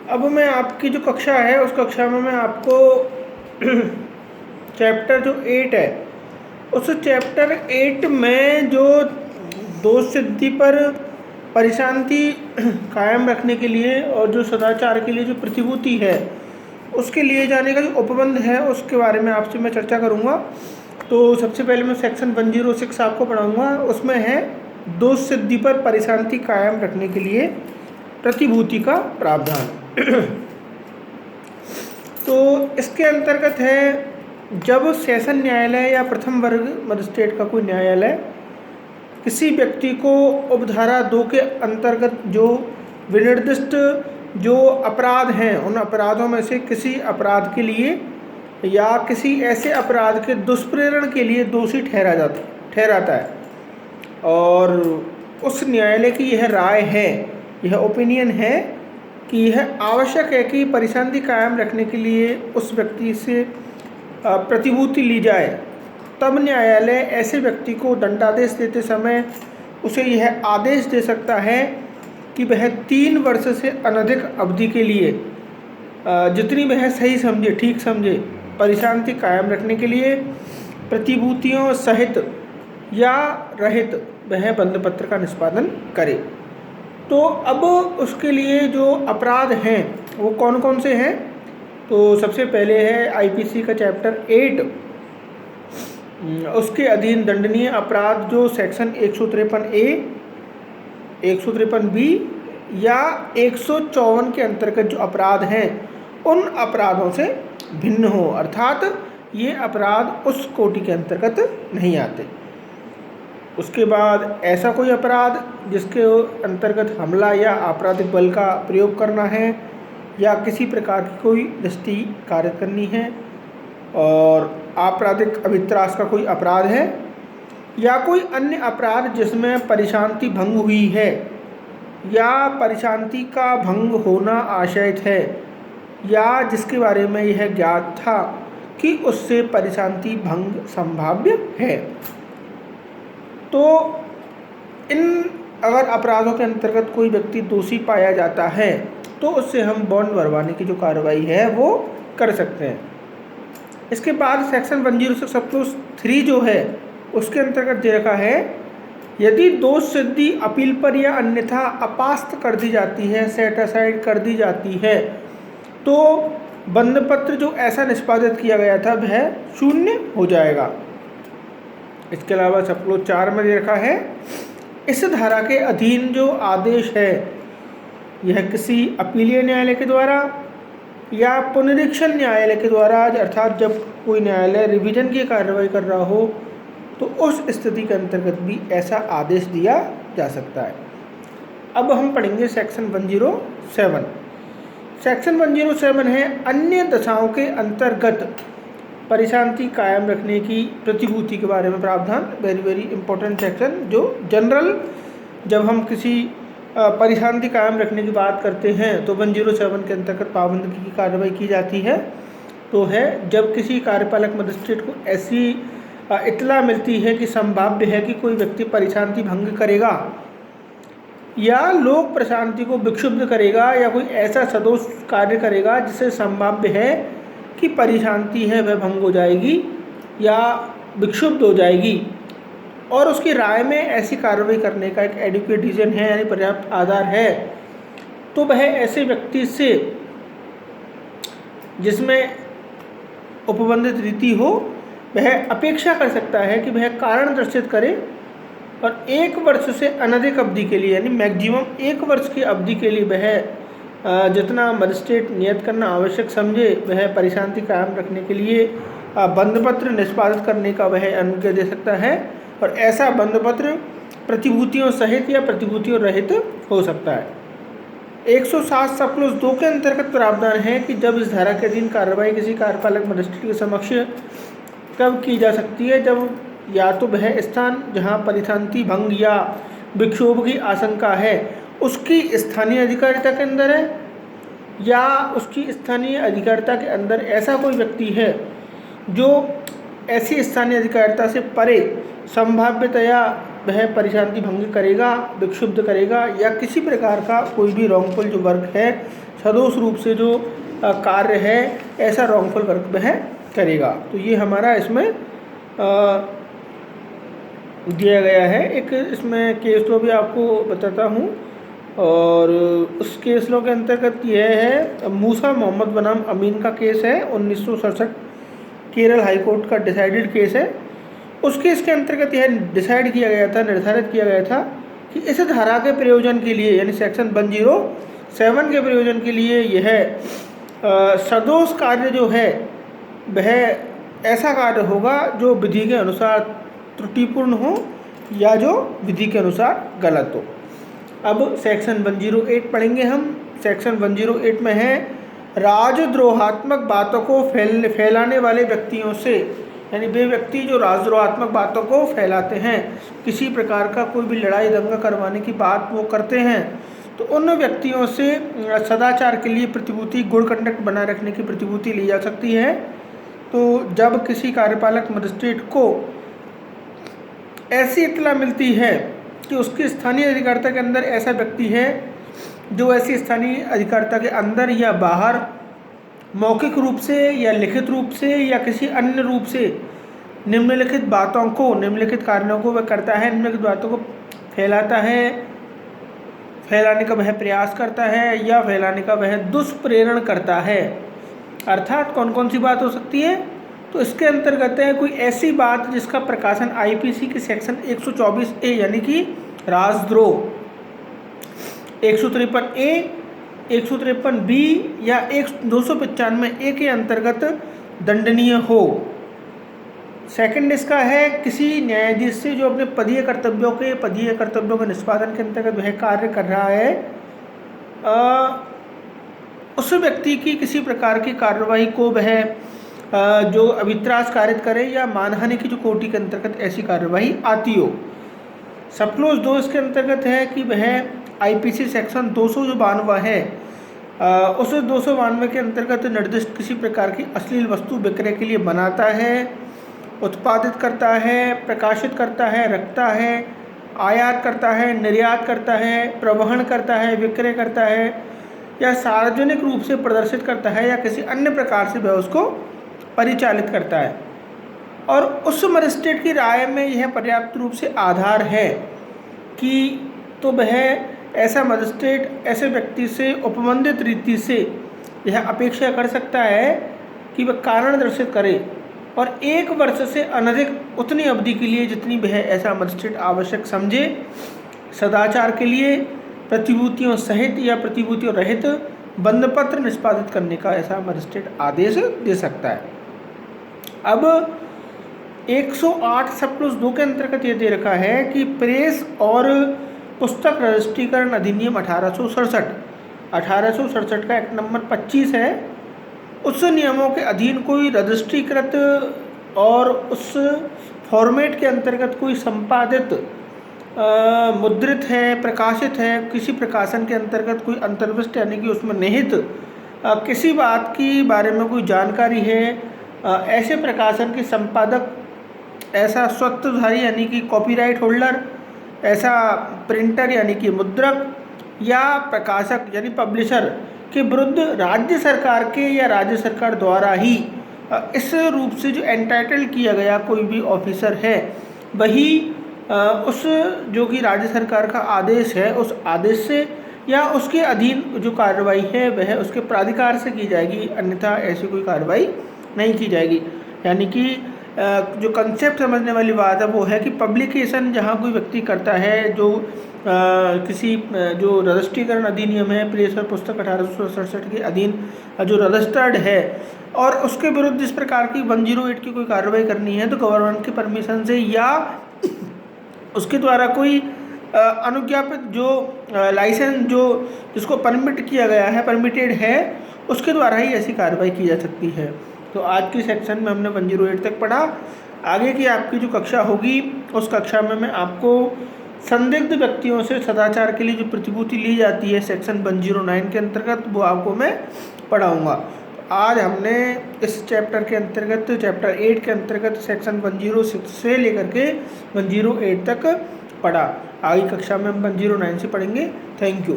अब मैं आपकी जो कक्षा है उस कक्षा में मैं आपको चैप्टर जो 8 है उस चैप्टर 8 में जो दोष सिद्धि पर परिशांति कायम रखने के लिए और जो सदाचार के लिए जो प्रतिभूति है उसके लिए जाने का जो उपबंध है उसके बारे में आपसे मैं चर्चा करूँगा। तो सबसे पहले मैं सेक्शन 106 आपको पढ़ाऊँगा। उसमें है दोष सिद्धि पर परिशांति कायम रखने के लिए प्रतिभूति का प्रावधान। तो इसके अंतर्गत है जब सेशन न्यायालय या प्रथम वर्ग मजिस्ट्रेट का कोई न्यायालय किसी व्यक्ति को उपधारा 2 के अंतर्गत जो विनिर्दिष्ट जो अपराध हैं उन अपराधों में से किसी अपराध के लिए या किसी ऐसे अपराध के दुष्प्रेरण के लिए दोषी ठहराता है और उस न्यायालय की यह राय है, यह ओपिनियन है कि यह आवश्यक है कि परिशांति कायम रखने के लिए उस व्यक्ति से प्रतिभूति ली जाए, तब न्यायालय ऐसे व्यक्ति को दंडादेश देते समय उसे यह आदेश दे सकता है कि वह 3 वर्ष से अनधिक अवधि के लिए जितनी वह सही समझे, ठीक समझे, परिशांति कायम रखने के लिए प्रतिभूतियों सहित या रहित वह बंधपत्र का निष्पादन करे। तो अब उसके लिए जो अपराध हैं वो कौन कौन से हैं? तो सबसे पहले है आईपीसी का चैप्टर 8, उसके अधीन दंडनीय अपराध जो सेक्शन 153A, 153B या 154 के अंतर्गत जो अपराध हैं उन अपराधों से भिन्न हो, अर्थात ये अपराध उस कोटि के अंतर्गत नहीं आते। उसके बाद ऐसा कोई अपराध जिसके अंतर्गत हमला या आपराधिक बल का प्रयोग करना है या किसी प्रकार की कोई दृष्टि कार्य करनी है और आपराधिक अभित्रास का कोई अपराध है या कोई अन्य अपराध जिसमें परिशांति भंग हुई है या परिशांति का भंग होना आशयित है या जिसके बारे में यह ज्ञात था कि उससे परिशांति भंग संभाव्य है। तो इन अगर अपराधों के अंतर्गत कोई व्यक्ति दोषी पाया जाता है तो उससे हम बॉन्ड भरवाने की जो कार्रवाई है वो कर सकते हैं। इसके बाद सेक्शन 106(3) जो है उसके अंतर्गत दे रखा है यदि दोष सिद्धि अपील पर या अन्यथा अपास्त कर दी जाती है, सेट असाइड कर दी जाती है, तो बंधपत्र जो ऐसा निष्पादित किया गया था वह शून्य हो जाएगा। इसके अलावा सप्लो 4 में दे रखा है इस धारा के अधीन जो आदेश है यह किसी अपीलीय न्यायालय के द्वारा या पुनरीक्षण न्यायालय के द्वारा, अर्थात जब कोई न्यायालय रिवीजन की कार्रवाई कर रहा हो तो उस स्थिति के अंतर्गत भी ऐसा आदेश दिया जा सकता है। अब हम पढ़ेंगे सेक्शन 107। सेक्शन 107 है अन्य दशाओं के अंतर्गत परिशांति कायम रखने की प्रतिभूति के बारे में प्रावधान। वेरी वेरी इंपॉर्टेंट सेक्शन जो जनरल जब हम किसी परिशांति कायम रखने की बात करते हैं तो 107 के अंतर्गत पाबंदी की कार्रवाई की जाती है। तो है जब किसी कार्यपालक मजिस्ट्रेट को ऐसी इत्तला मिलती है कि संभाव्य है कि कोई व्यक्ति परिशांति भंग करेगा या लोक प्रशांति को विक्षुब्ध करेगा या कोई ऐसा सदोष कार्य करेगा जिससे संभाव्य है कि परिशांति है वह भंग हो जाएगी या विक्षुब्ध हो जाएगी और उसकी राय में ऐसी कार्रवाई करने का एक एडिक्वेट रीजन है यानी पर्याप्त आधार है, तो वह ऐसे व्यक्ति से जिसमें उपबंधित रीति हो वह अपेक्षा कर सकता है कि वह कारण दर्शित करे और 1 वर्ष से अनधिक अवधि के लिए यानी मैक्सिमम 1 वर्ष की अवधि के लिए वह जितना मजिस्ट्रेट नियत करना आवश्यक समझे वह परिशांति कायम रखने के लिए बंधपत्र निष्पादित करने का वह अनुज्ञा दे सकता है और ऐसा बंधपत्र प्रतिभूतियों सहित या प्रतिभूतियों रहित हो सकता है। 107 सप्लस 2 के अंतर्गत प्रावधान है कि जब इस धारा के अधीन कार्रवाई किसी कार्यपालक मजिस्ट्रेट के समक्ष कब की जा सकती है, जब या तो वह स्थान जहां परिशांति भंग या विक्षोभ की आशंका है उसकी स्थानीय अधिकारिता के अंदर है या उसकी स्थानीय अधिकारिता के अंदर ऐसा कोई व्यक्ति है जो ऐसी स्थानीय अधिकारिता से परे संभाव्यतया वह परिशांति भंग करेगा, विक्षुब्ध करेगा या किसी प्रकार का कोई भी रॉन्गफुल जो वर्क है सदोष रूप से जो कार्य है ऐसा रॉन्गफुल वर्क वह करेगा। तो ये हमारा इसमें दिया गया है। एक इसमें केस लॉ भी आपको बताता हूँ, और उस केस लॉ के अंतर्गत यह है मूसा मोहम्मद बनाम अमीन का केस है, 1967 केरल हाई कोर्ट का डिसाइडेड केस है। उस केस के अंतर्गत यह डिसाइड किया गया था, निर्धारित किया गया था कि इस धारा के प्रयोजन के लिए यानी सेक्शन 107 के प्रयोजन के लिए यह सदोष कार्य जो है वह ऐसा कार्य होगा जो विधि के अनुसार त्रुटिपूर्ण हो या जो विधि के अनुसार गलत हो। अब सेक्शन 108 पढ़ेंगे हम। सेक्शन 108 में है राजद्रोहात्मक बातों को फैलाने वाले व्यक्तियों से, यानी वे व्यक्ति जो राजद्रोहात्मक बातों को फैलाते हैं, किसी प्रकार का कोई भी लड़ाई दंगा करवाने की बात वो करते हैं, तो उन व्यक्तियों से सदाचार के लिए प्रतिभूति, गुड कंडक्ट बनाए रखने की प्रतिभूति ली जा सकती है। तो जब किसी कार्यपालक मजिस्ट्रेट को ऐसी इत्तला मिलती है कि उसकी स्थानीय अधिकारिता के अंदर ऐसा व्यक्ति है जो ऐसी स्थानीय अधिकारिता के अंदर या बाहर मौखिक रूप से या लिखित रूप से या किसी अन्य रूप से निम्नलिखित बातों को, निम्नलिखित कार्यों को वह करता है, निम्नलिखित बातों को फैलाता है, फैलाने का वह प्रयास करता है या फैलाने का वह दुष्प्रेरण करता है। अर्थात कौन कौन सी बात हो सकती है? तो इसके अंतर्गत है कोई ऐसी बात जिसका प्रकाशन आईपीसी के सेक्शन 124A यानी कि राजद्रोह, 153A, 153B या 295A के अंतर्गत दंडनीय हो। सेकंड इसका है किसी न्यायाधीश से जो अपने पदीय कर्तव्यों के निष्पादन के अंतर्गत वह कार्य कर रहा है, उस व्यक्ति की किसी प्रकार की कार्रवाई को वह जो अभित्रास कारित करे या मानहानि की जो कोटि के अंतर्गत ऐसी कार्रवाई आती हो। सब क्लोज 2 इसके अंतर्गत है कि वह आईपीसी सेक्शन 292 है, उस 292 के अंतर्गत निर्दिष्ट किसी प्रकार की अश्लील वस्तु विक्रय के लिए बनाता है, उत्पादित करता है, प्रकाशित करता है, रखता है, आयात करता है, निर्यात करता है, प्रवहन करता है, विक्रय करता है या सार्वजनिक रूप से प्रदर्शित करता है या किसी अन्य प्रकार से वह उसको परिचालित करता है। और उस मजिस्ट्रेट की राय में यह पर्याप्त रूप से आधार है कि तो वह ऐसा मजिस्ट्रेट ऐसे व्यक्ति से उपबंधित रीति से यह अपेक्षा कर सकता है कि वह कारण दर्शित करे और 1 वर्ष से अनधिक उतनी अवधि के लिए जितनी वह ऐसा मजिस्ट्रेट आवश्यक समझे सदाचार के लिए प्रतिभूतियों सहित या प्रतिभूतियों रहित बंधपत्र निष्पादित करने का ऐसा मजिस्ट्रेट आदेश दे सकता है। अब 108 सब क्लोज 2 के अंतर्गत ये दे रखा है कि प्रेस और पुस्तक रजिस्ट्रीकरण अधिनियम 1867 का एक्ट नंबर 25 है। उस नियमों के अधीन कोई रजिस्ट्रीकृत और उस फॉर्मेट के अंतर्गत कोई संपादित मुद्रित है, प्रकाशित है, किसी प्रकाशन के अंतर्गत कोई अंतर्विष्ट यानी कि उसमें निहित किसी बात की बारे में कोई जानकारी है, ऐसे प्रकाशन के संपादक, ऐसा स्वत्वधारी यानी कि कॉपीराइट होल्डर, ऐसा प्रिंटर यानी कि मुद्रक या प्रकाशक यानी पब्लिशर के विरुद्ध राज्य सरकार के या राज्य सरकार द्वारा ही इस रूप से जो एंटाइटल किया गया कोई भी ऑफिसर है वही उस जो कि राज्य सरकार का आदेश है उस आदेश से या उसके अधीन जो कार्रवाई है वह उसके प्राधिकार से की जाएगी, अन्यथा ऐसी कोई कार्रवाई नहीं की जाएगी। यानी कि जो कंसेप्ट समझने वाली बात है वो है कि पब्लिकेशन जहाँ कोई व्यक्ति करता है जो किसी जो रजिस्ट्रीकरण अधिनियम है प्रेस और पुस्तक 1867 के अधीन जो रजिस्टर्ड है और उसके विरुद्ध इस प्रकार की 108 की कोई कार्रवाई करनी है तो गवर्नमेंट की परमिशन से या उसके द्वारा कोई अनुज्ञापित जो लाइसेंस जो जिसको परमिट किया गया है, परमिटेड है, उसके द्वारा ही ऐसी कार्रवाई की जा सकती है। तो आज की सेक्शन में हमने 108 तक पढ़ा। आगे की आपकी जो कक्षा होगी उस कक्षा में मैं आपको संदिग्ध व्यक्तियों से सदाचार के लिए जो प्रतिभूति ली जाती है सेक्शन 109 के अंतर्गत वो आपको मैं पढ़ाऊँगा। आज हमने इस चैप्टर के अंतर्गत चैप्टर 8 के अंतर्गत सेक्शन 106 से लेकर के 108 तक पढ़ा। आगे कक्षा में हम 109 से पढ़ेंगे। Thank you.